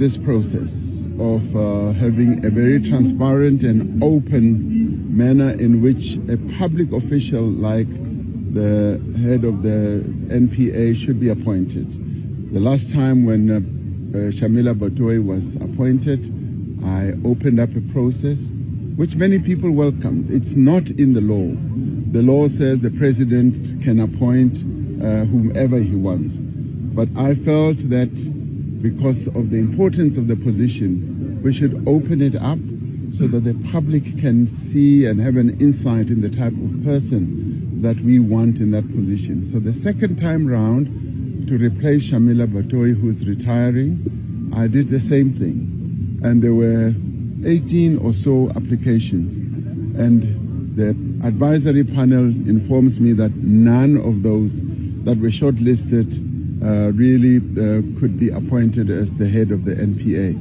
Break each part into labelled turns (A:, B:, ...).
A: this process of having a very transparent and open manner in which a public official like the head of the NPA should be appointed. The last time when Shamila Batohi was appointed, I opened up a process which many people welcomed. It's not in the law. The law says the president can appoint whomever he wants. But I felt that because of the importance of the position, we should open it up so that the public can see and have an insight in the type of person that we want in that position. So the second time round, to replace Shamila Batohi, who's retiring, I did the same thing. And there were 18 or so applications. And the advisory panel informs me that none of those that were shortlisted really could be appointed as the head of the NPA.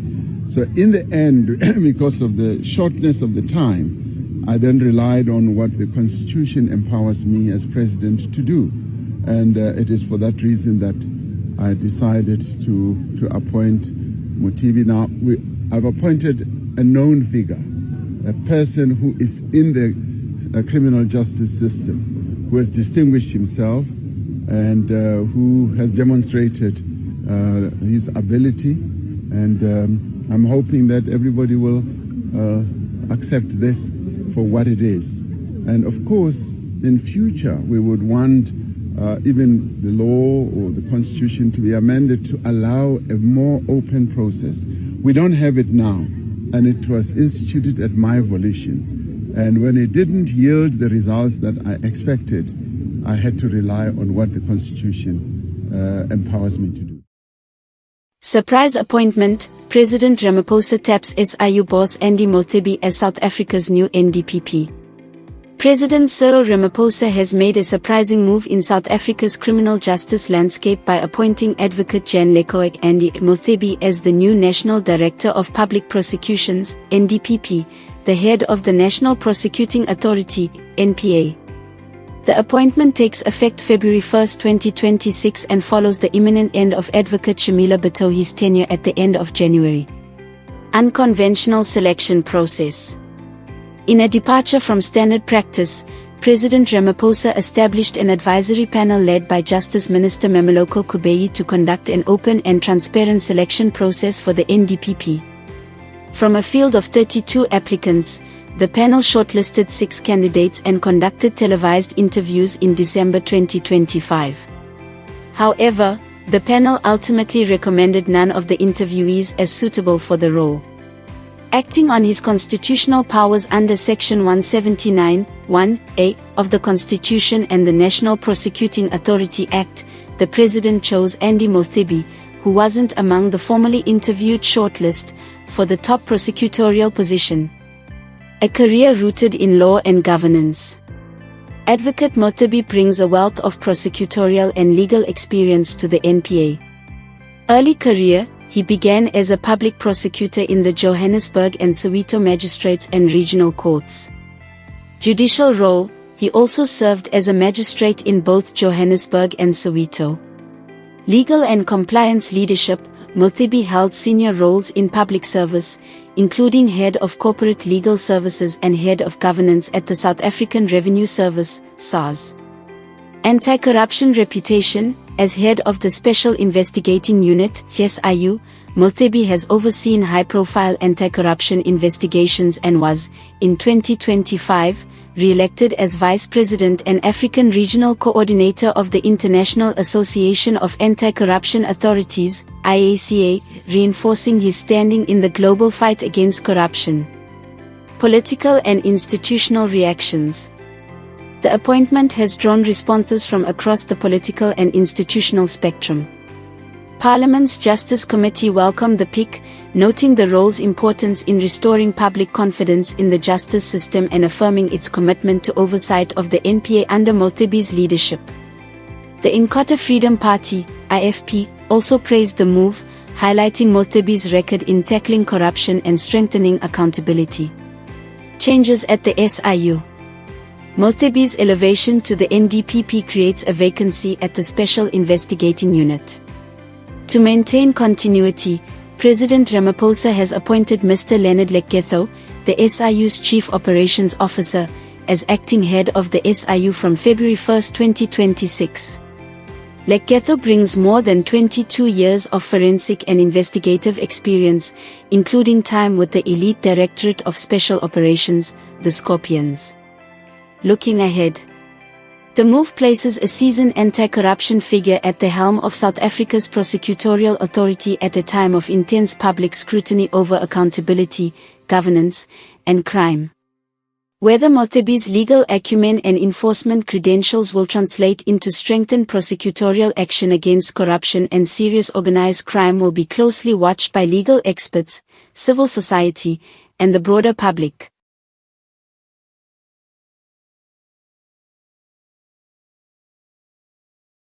A: So in the end, because of the shortness of the time, I then relied on what the Constitution empowers me as president to do. And it is for that reason that I decided to appoint Mothibi. Now, I've appointed a known figure, a person who is in the criminal justice system, who has distinguished himself and who has demonstrated his ability. And I'm hoping that everybody will accept this for what it is. And of course, in future, we would want even the law or the Constitution to be amended to allow a more open process. We don't have it now, and it was instituted at my volition. And when it didn't yield the results that I expected, I had to rely on what the Constitution empowers me to do.
B: Surprise appointment, President Ramaphosa taps SIU boss Andy Mothibi as South Africa's new NDPP. President Cyril Ramaphosa has made a surprising move in South Africa's criminal justice landscape by appointing Advocate Jan Lekoek Andy Mothibi as the new National Director of Public Prosecutions, NDPP, the head of the National Prosecuting Authority, NPA. The appointment takes effect February 1, 2026 and follows the imminent end of Advocate Shamila Batohi's tenure at the end of January. Unconventional selection process. In a departure from standard practice, President Ramaphosa established an advisory panel led by Justice Minister Mameloko Kubeyi to conduct an open and transparent selection process for the NDPP. From a field of 32 applicants, the panel shortlisted 6 candidates and conducted televised interviews in December 2025. However, the panel ultimately recommended none of the interviewees as suitable for the role. Acting on his constitutional powers under Section 179(1)(a) of the Constitution and the National Prosecuting Authority Act, the President chose Andy Mothibi, who wasn't among the formally interviewed shortlist, for the top prosecutorial position. A career rooted in law and governance. Advocate Mothibi brings a wealth of prosecutorial and legal experience to the NPA. Early career, he began as a public prosecutor in the Johannesburg and Soweto magistrates and regional courts. Judicial role, he also served as a magistrate in both Johannesburg and Soweto. Legal and compliance leadership, Mothibi held senior roles in public service, including Head of Corporate Legal Services and Head of Governance at the South African Revenue Service, SARS. Anti-corruption reputation, as Head of the Special Investigating Unit, SIU, Mothibi has overseen high-profile anti-corruption investigations and was, in 2025, re-elected as Vice President and African Regional Coordinator of the International Association of Anti-Corruption Authorities, IACA, reinforcing his standing in the global fight against corruption. Political and institutional reactions. The appointment has drawn responses from across the political and institutional spectrum. Parliament's Justice Committee welcomed the pick, noting the role's importance in restoring public confidence in the justice system and affirming its commitment to oversight of the NPA under Mothibi's leadership. The Inkatha Freedom Party, IFP, also praised the move, highlighting Mothibi's record in tackling corruption and strengthening accountability. Changes at the SIU. Mothibi's elevation to the NDPP creates a vacancy at the Special Investigating Unit. To maintain continuity, President Ramaphosa has appointed Mr. Leonard Leketho, the SIU's Chief Operations Officer, as acting head of the SIU from February 1, 2026. Leketho brings more than 22 years of forensic and investigative experience, including time with the elite Directorate of Special Operations, the Scorpions. Looking ahead, the move places a seasoned anti-corruption figure at the helm of South Africa's prosecutorial authority at a time of intense public scrutiny over accountability, governance, and crime. Whether Mothibi's legal acumen and enforcement credentials will translate into strengthened prosecutorial action against corruption and serious organized crime will be closely watched by legal experts, civil society, and the broader public.